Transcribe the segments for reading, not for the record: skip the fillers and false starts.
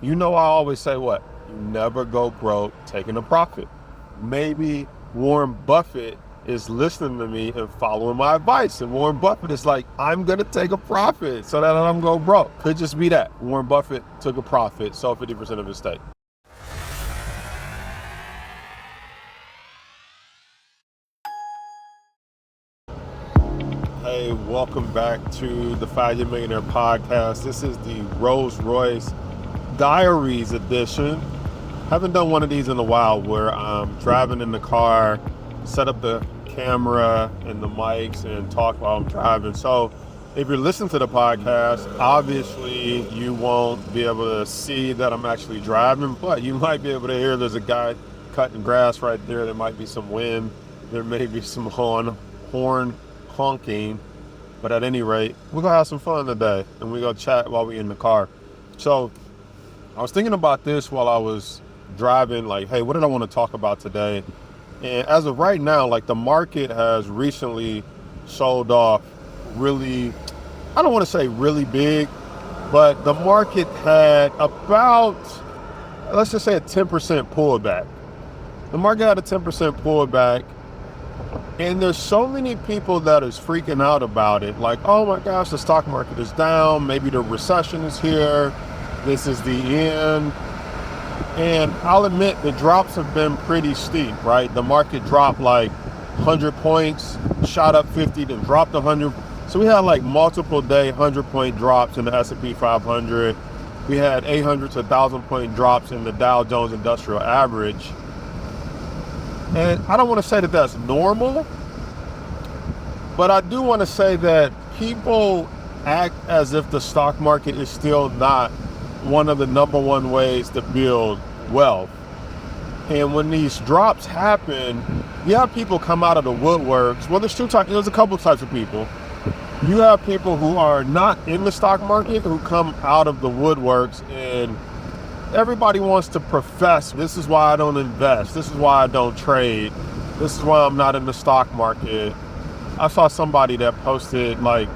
You know, I always say what? You never go broke taking a profit. Maybe Warren Buffett is listening to me and following my advice. And Warren Buffett is like, I'm going to take a profit so that I don't go broke. Could just be that. Warren Buffett took a profit, sold 50% of his stake. Hey, welcome back to the 5 Year Millionaire podcast. This is the Rolls Royce Diaries edition. Haven't done one of these in a while where I'm driving in the car, set up the camera and the mics and talk while I'm driving. So if you're listening to the podcast, obviously you won't be able to see that I'm actually driving, but you might be able to hear there's a guy cutting grass right there. There might be some wind. There may be some horn honking. But at any rate, we're going to have some fun today and we're going to chat while we're in the car. So I was thinking about this while I was driving, like, hey, what did I want to talk about today? And as of right now, like, the market has recently sold off really, I don't want to say really big, but the market had about, let's just say a 10% pullback. The market had a 10% pullback. And there's so many people that is freaking out about it. Like, oh my gosh, the stock market is down. Maybe the recession is here. This is the end. And I'll admit the drops have been pretty steep, right? The market dropped like 100 points, shot up 50, then dropped 100. So we had like multiple day 100-point drops in the S&P 500. We had 800 to 1,000-point drops in the Dow Jones Industrial Average. And I don't want to say that that's normal, but I do want to say that people act as if the stock market is still not one of the number one ways to build wealth. And when these drops happen, you have people come out of the woodworks. Well, there's a couple types of people. You have people who are not in the stock market who come out of the woodworks, and everybody wants to profess, this is why I don't invest, this is why I don't trade, this is why I'm not in the stock market. I saw somebody that posted, like,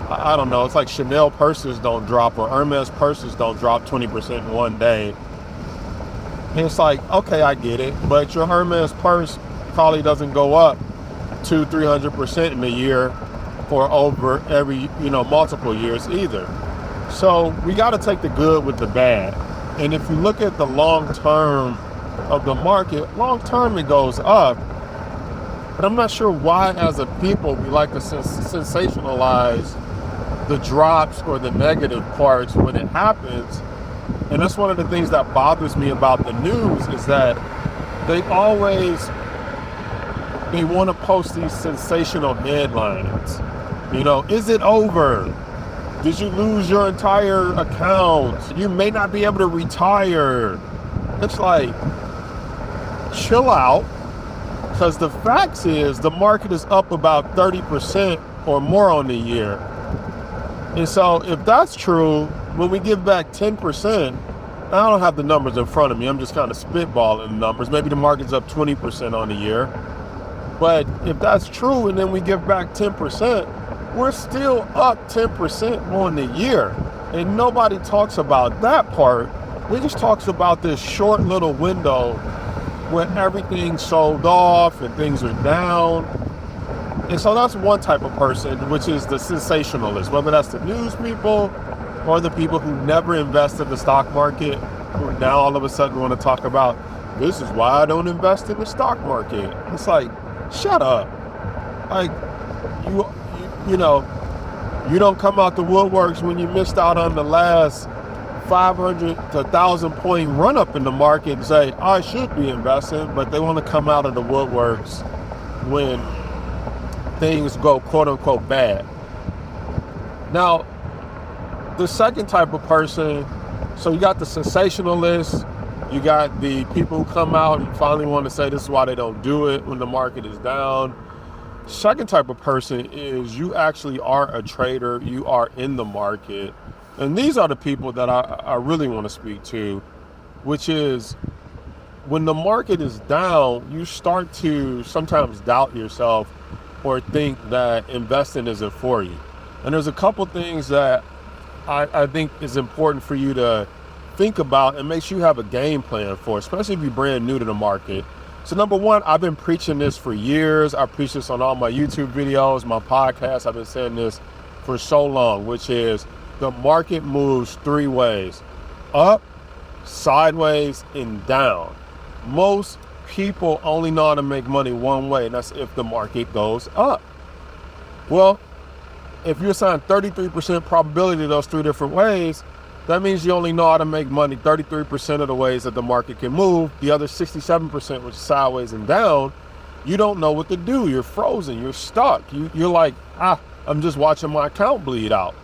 I don't know, it's like Chanel purses don't drop or Hermes purses don't drop 20% in one day. And it's like, okay, I get it, but your Hermes purse probably doesn't go up 200-300% in a year for over every, multiple years either. So we got to take the good with the bad. And if you look at the long term of the market, long term it goes up. But I'm not sure why, as a people, we like to sensationalize the drops or the negative parts when it happens. And that's one of the things that bothers me about the news, is that they want to post these sensational headlines. Is it over? Did you lose your entire account? You may not be able to retire. It's like, chill out. Because the facts is the market is up about 30% or more on the year. And so if that's true, when we give back 10%, I don't have the numbers in front of me. I'm just kind of spitballing the numbers. Maybe the market's up 20% on the year. But if that's true and then we give back 10%, we're still up 10% on the year. And nobody talks about that part. We just talks about this short little window where everything's sold off and things are down. And so that's one type of person, which is the sensationalist, whether that's the news people or the people who never invested in the stock market, who now all of a sudden want to talk about, this is why I don't invest in the stock market. It's like, shut up. Like, you don't come out the woodworks when you missed out on the last 500 to 1,000 point run up in the market and say, I should be investing, but they want to come out of the woodworks when things go quote unquote bad. Now, the second type of person, so you got the sensationalists, you got the people who come out and finally want to say this is why they don't do it when the market is down. Second type of person is you actually are a trader, you are in the market. And these are the people that I really want to speak to, which is when the market is down, you start to sometimes doubt yourself or think that investing isn't for you. And there's a couple things that I think is important for you to think about and make sure you have a game plan for, especially if you're brand new to the market. So number one, I've been preaching this for years. I preach this on all my YouTube videos, my podcasts. I've been saying this for so long, which is the market moves three ways: up, sideways, and down. Most people only know how to make money one way, and that's if the market goes up. Well, if you assign 33% probability to those three different ways, that means you only know how to make money 33% of the ways that the market can move. The other 67%, which is sideways and down, you don't know what to do. You're frozen, you're stuck. You're like, I'm just watching my account bleed out.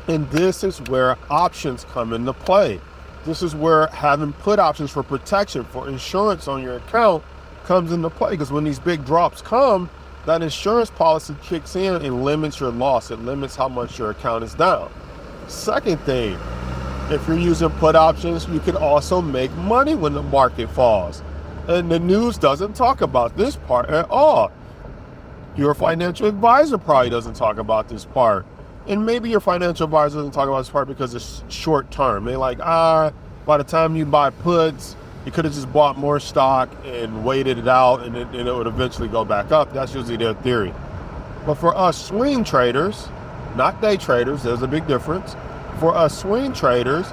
And this is where options come into play. This is where having put options for protection, for insurance on your account comes into play, because when these big drops come, that insurance policy kicks in and limits your loss. It limits how much your account is down. Second thing, if you're using put options, you can also make money when the market falls. And the news doesn't talk about this part at all. Your financial advisor probably doesn't talk about this part. And maybe your financial advisor doesn't talk about this part because it's short term. They're like, by the time you buy puts, you could have just bought more stock and waited it out, and it would eventually go back up. That's usually their theory. But for us swing traders, not day traders, there's a big difference. For us swing traders,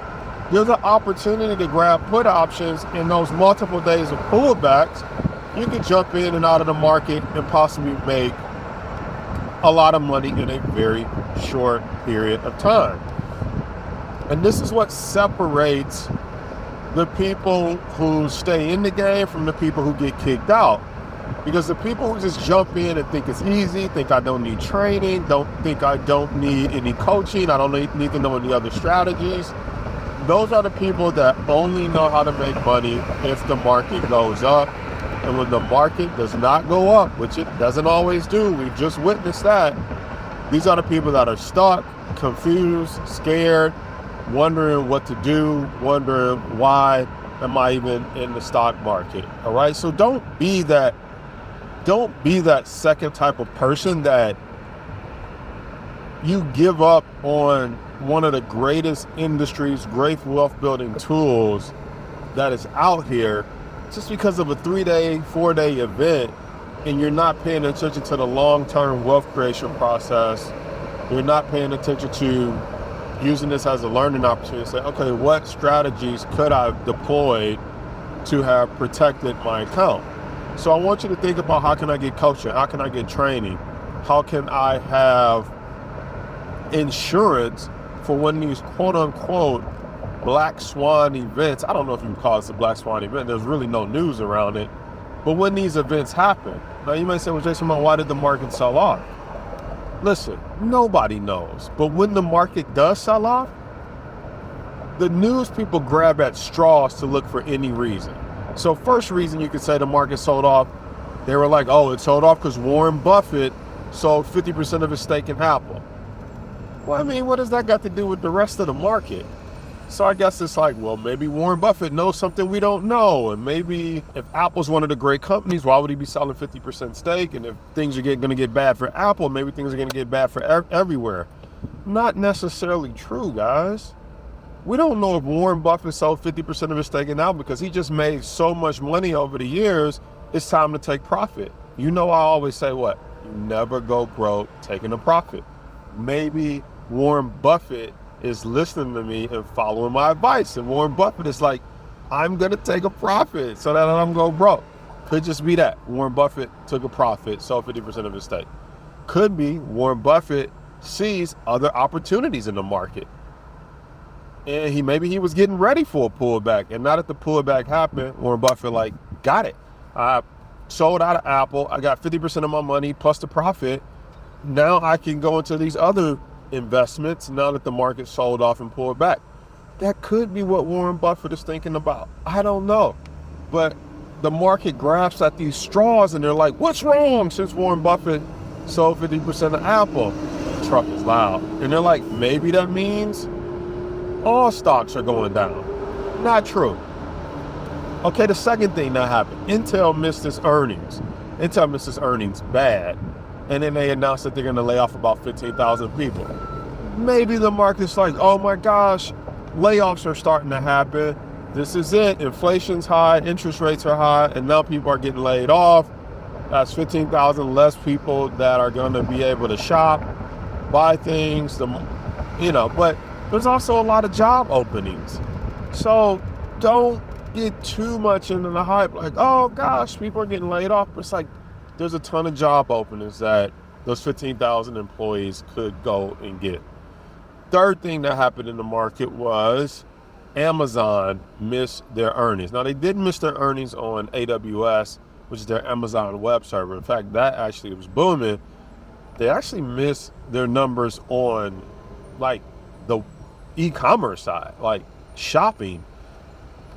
there's an opportunity to grab put options in those multiple days of pullbacks. You can jump in and out of the market and possibly make a lot of money in a very short period of time. And this is what separates the people who stay in the game from the people who get kicked out. Because the people who just jump in and think it's easy, think I don't need training, think I don't need any coaching, I don't need to know any other strategies, those are the people that only know how to make money if the market goes up. And when the market does not go up, which it doesn't always do, we've just witnessed that, these are the people that are stuck, confused, scared, wondering what to do, wondering why am I even in the stock market. All right, so don't be that second type of person that you give up on one of the greatest industries, great wealth building tools that is out here just because of a 3-day, 4-day event, and you're not paying attention to the long-term wealth creation process. You're not paying attention to using this as a learning opportunity to say, okay, what strategies could I have deployed to have protected my account? So I want you to think about, how can I get coaching? How can I get training? How can I have insurance for when these quote unquote black swan events, I don't know if you can call this a black swan event, there's really no news around it, but when these events happen, now you may say, well, Jason, why did the market sell off? Listen, nobody knows, but when the market does sell off, the news people grab at straws to look for any reason. So first reason you could say the market sold off, they were like, oh, it sold off because Warren Buffett sold 50% of his stake in Apple. Well, I mean, what does that got to do with the rest of the market? So I guess it's like, well, maybe Warren Buffett knows something we don't know. And maybe if Apple's one of the great companies, why would he be selling 50% stake? And if things are going to get bad for Apple, maybe things are going to get bad for everywhere. Not necessarily true, guys. We don't know if Warren Buffett sold 50% of his stake in Apple because he just made so much money over the years. It's time to take profit. You know, I always say what? You never go broke taking a profit. Maybe Warren Buffett is listening to me and following my advice. And Warren Buffett is like, I'm going to take a profit so that I don't go broke. Could just be that. Warren Buffett took a profit, sold 50% of his stake. Could be Warren Buffett sees other opportunities in the market. And maybe he was getting ready for a pullback. And now that the pullback happened, Warren Buffett like, got it. I sold out of Apple. I got 50% of my money plus the profit. Now I can go into these other investments now that the market sold off and pulled back. That could be what Warren Buffett is thinking about. I don't know. But the market grabs at these straws and they're like, what's wrong since Warren Buffett sold 50% of Apple? The truck is loud. And they're like, maybe that means all stocks are going down. Not true. Okay, the second thing that happened, Intel missed its earnings. Intel missed its earnings bad. And then they announced that they're going to lay off about 15,000 people. Maybe the market's like, oh my gosh, layoffs are starting to happen. This is it. Inflation's high, interest rates are high, and now people are getting laid off. That's 15,000 less people that are going to be able to shop, buy things, but there's also a lot of job openings. So don't get too much into the hype, like, oh gosh, people are getting laid off. But it's like, there's a ton of job openings that those 15,000 employees could go and get. Third thing that happened in the market was Amazon missed their earnings. Now, they didn't miss their earnings on AWS, which is their Amazon web server. In fact, that actually was booming. They actually missed their numbers on like the e-commerce side, like shopping.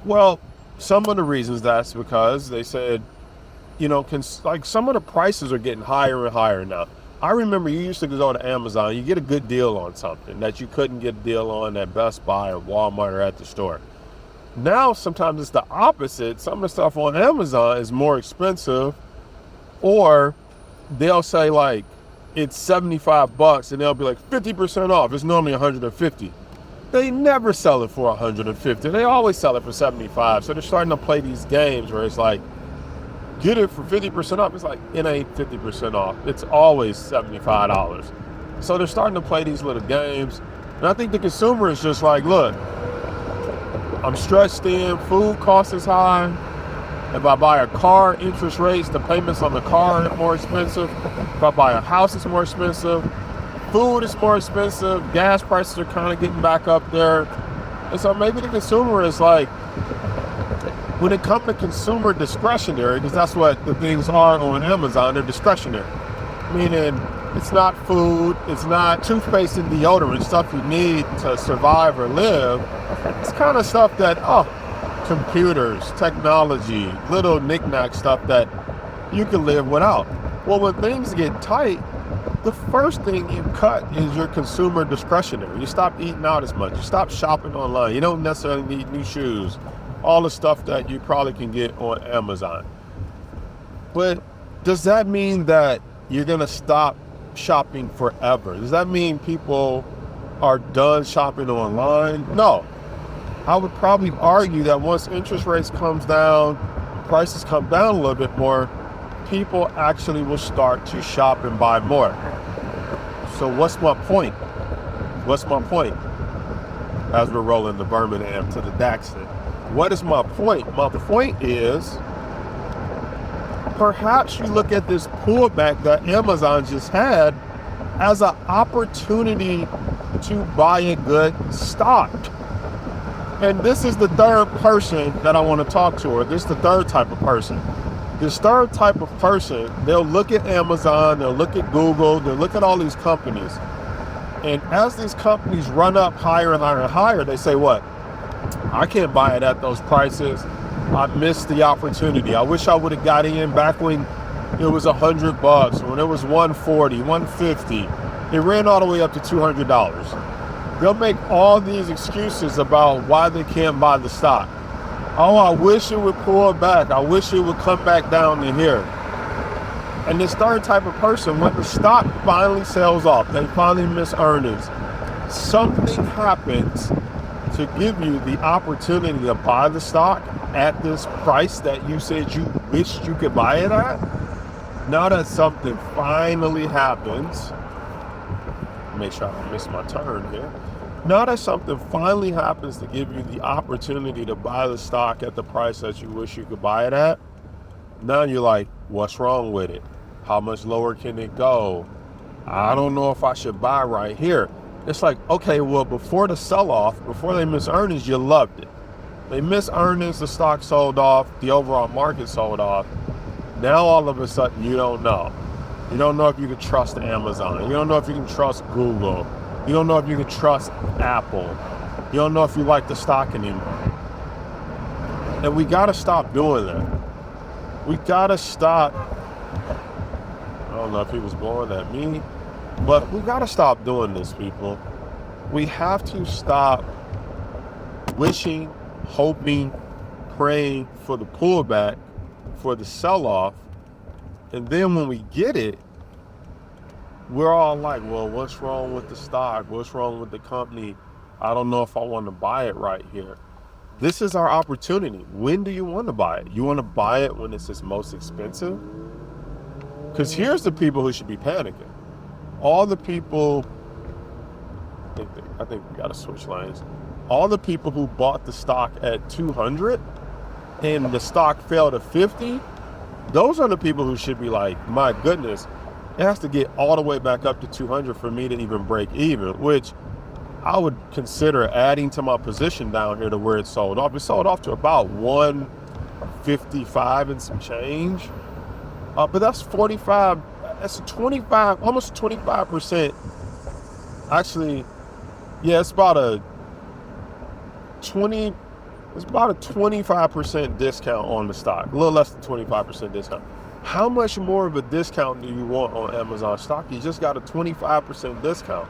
Well, some of the reasons that's because they said, some of the prices are getting higher and higher now. I remember you used to go to Amazon, you get a good deal on something that you couldn't get a deal on at Best Buy or Walmart or at the store. Now, sometimes it's the opposite. Some of the stuff on Amazon is more expensive, or they'll say like it's $75 and they'll be like 50% off. It's normally 150. They never sell it for 150. They always sell it for 75. So they're starting to play these games where it's like, get it for 50% off. It's like, it ain't 50% off. It's always $75. So they're starting to play these little games. And I think the consumer is just like, look, I'm stretched in, food cost is high. If I buy a car, interest rates, the payments on the car are more expensive. If I buy a house, it's more expensive. Food is more expensive. Gas prices are kind of getting back up there. And so maybe the consumer is like, when it comes to consumer discretionary, because that's what the things are on Amazon, they're discretionary. Meaning it's not food, it's not toothpaste and deodorant, stuff you need to survive or live. It's kind of stuff that, computers, technology, little knick-knack stuff that you can live without. Well, when things get tight, the first thing you cut is your consumer discretionary. You stop eating out as much. You stop shopping online. You don't necessarily need new shoes. All the stuff that you probably can get on Amazon. But does that mean that you're going to stop shopping forever? Does that mean people are done shopping online? No. I would probably argue that once interest rates comes down, prices come down a little bit more, people actually will start to shop and buy more. So what's my point? As we're rolling the Birmingham to the Daxton. What is my point? My point is, perhaps you look at this pullback that Amazon just had as an opportunity to buy a good stock. And this is the third person that I want to talk to, or this is the third type of person. This third type of person, they'll look at Amazon, they'll look at Google, they'll look at all these companies. And as these companies run up higher and higher and higher, they say, what? I can't buy it at those prices. I missed the opportunity. I wish I would have got in back when it was $100, or when it was $140, $150. It ran all the way up to $200. They'll make all these excuses about why they can't buy the stock. Oh, I wish it would pull back. I wish it would come back down to here. And this third type of person, when the stock finally sells off, they finally miss earnings, something happens to give you the opportunity to buy the stock at this price that you said you wished you could buy it at. Now that something finally happens, make sure I don't miss my turn here. Now that something finally happens to give you the opportunity to buy the stock at the price that you wish you could buy it at, now you're like, what's wrong with it? How much lower can it go? I don't know if I should buy right here. It's like, okay, well, before the sell-off, before they miss earnings, you loved it. They miss earnings, the stock sold off, the overall market sold off. Now all of a sudden you don't know. You don't know if you can trust Amazon. You don't know if you can trust Google. You don't know if you can trust Apple. You don't know if you like the stock anymore. And we gotta stop doing that. We gotta stop. I don't know if he was blowing at me, but we gotta stop doing this, people. We have to stop wishing, hoping, praying for the pullback, for the sell-off, and then when we get it, we're all like, well, what's wrong with the stock? What's wrong with the company? I don't know if I want to buy it right here. This is our opportunity. When do you want to buy it? You want to buy it when it's its most expensive? Because here's the people who should be panicking. All the people, I think we got to switch lanes. All the people who bought the stock at 200 and the stock fell to 50, those are the people who should be like, my goodness, it has to get all the way back up to 200 for me to even break even, which I would consider adding to my position down here to where it sold off. It sold off to about 155 and some change. But that's 45, that's 25, almost 25%. Actually, yeah, it's about a 25% discount on the stock, a little less than 25% discount. How much more of a discount do you want on Amazon stock? You just got a 25% discount.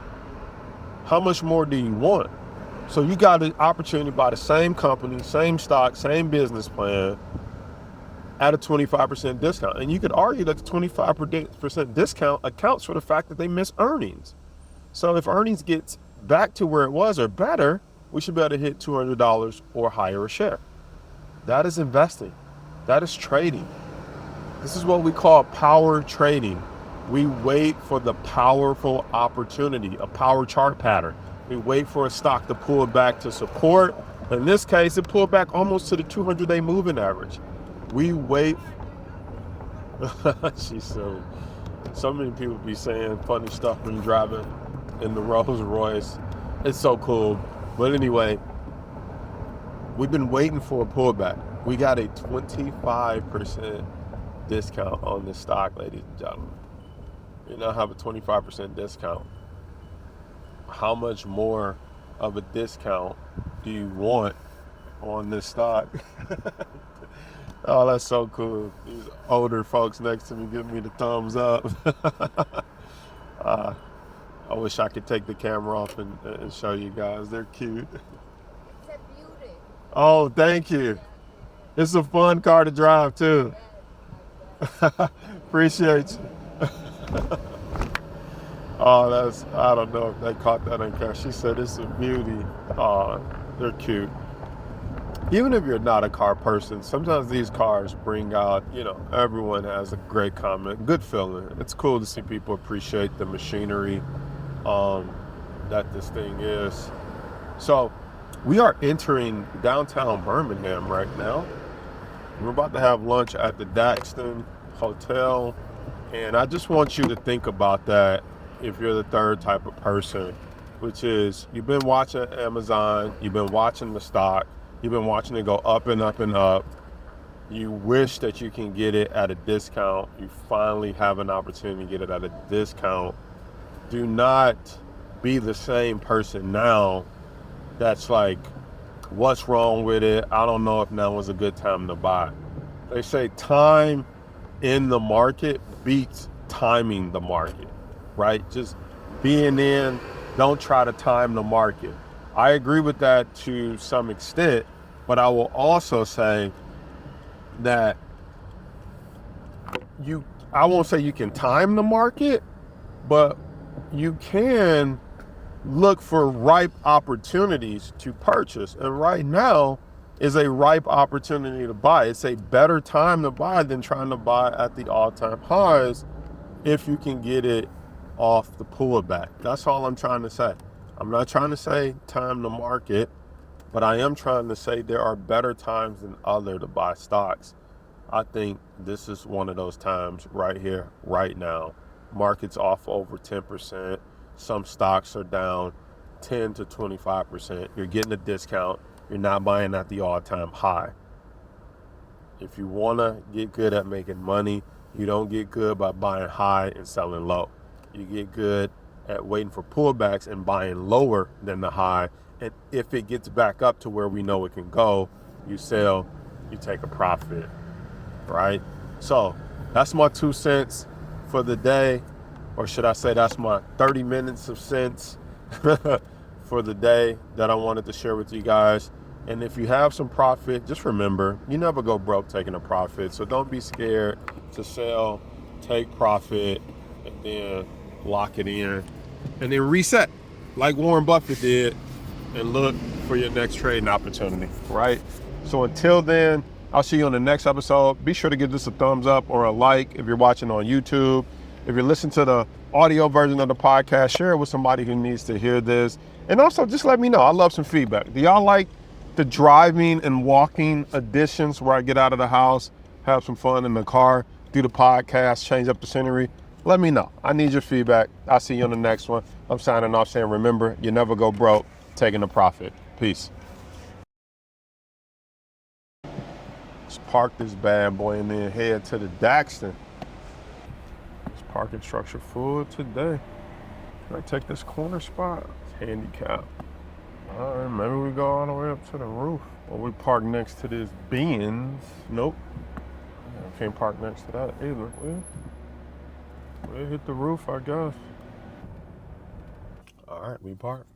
How much more do you want? So you got an opportunity to buy the same company, same stock, same business plan at a 25% discount. And you could argue that the 25% discount accounts for the fact that they miss earnings. So if earnings gets back to where it was or better, we should be able to hit $200 or higher a share. That is investing. That is trading. This is what we call power trading. We wait for the powerful opportunity, a power chart pattern. We wait for a stock to pull back to support. In this case, it pulled back almost to the 200-day moving average. We wait. She's silly. So many people be saying funny stuff when driving in the Rolls Royce. It's so cool. But anyway, we've been waiting for a pullback. We got a 25% discount on this stock, ladies and gentlemen. You now have a 25% discount. How much more of a discount do you want on this stock? Oh, that's so cool. These older folks next to me giving me the thumbs up. I wish I could take the camera off and show you guys. They're cute. It's a beauty. Oh, thank you. It's a fun car to drive too. Appreciate you. Oh, I don't know if they caught that on camera. She said it's a beauty. Oh, they're cute. Even if you're not a car person, sometimes these cars bring out, everyone has a great comment, good feeling. It's cool to see people appreciate the machinery that this thing is. So we are entering downtown Birmingham right now. We're about to have lunch at the Daxton Hotel. And I just want you to think about that if you're the third type of person, which is you've been watching Amazon, you've been watching the stock, you've been watching it go up and up and up. You wish that you can get it at a discount. You finally have an opportunity to get it at a discount. Do not be the same person now that's like, what's wrong with it? I don't know if now was a good time to buy. They say time in the market beats timing the market, right? Just being in, don't try to time the market. I agree with that to some extent, but I will also say that I won't say you can time the market, but you can look for ripe opportunities to purchase. And right now is a ripe opportunity to buy. It's a better time to buy than trying to buy at the all-time highs if you can get it off the pullback. That's all I'm trying to say. I'm not trying to say time the market, but I am trying to say there are better times than other to buy stocks. I think this is one of those times right here, right now. Market's off over 10%. Some stocks are down 10 to 25%. You're getting a discount. You're not buying at the all-time high. If you want to get good at making money, you don't get good by buying high and selling low. You get good at waiting for pullbacks and buying lower than the high. And if it gets back up to where we know it can go, you sell, you take a profit, right? So that's my 2 cents for the day. Or should I say that's my 30 minutes of sense for the day that I wanted to share with you guys. And if you have some profit, just remember, you never go broke taking a profit. So don't be scared to sell, take profit, and then lock it in, and then reset like Warren Buffett did and look for your next trading opportunity, right? So until then, I'll see you on the next episode. Be sure to give this a thumbs up or a like if you're watching on YouTube. If you're listening to the audio version of the podcast, share it with somebody who needs to hear this. And also just let me know. I love some feedback. Do y'all like the driving and walking editions where I get out of the house, have some fun in the car, do the podcast, change up the scenery? Let me know. I need your feedback. I'll see you on the next one. I'm signing off saying, remember, you never go broke taking a profit. Peace. Let's park this bad boy and then head to the Daxton. This parking structure full today. Can I take this corner spot? It's handicapped. All right, maybe we go all the way up to the roof. Or we park next to this Benz. Nope. I can't park next to that either. We'll hit the roof, I guess. All right, we park.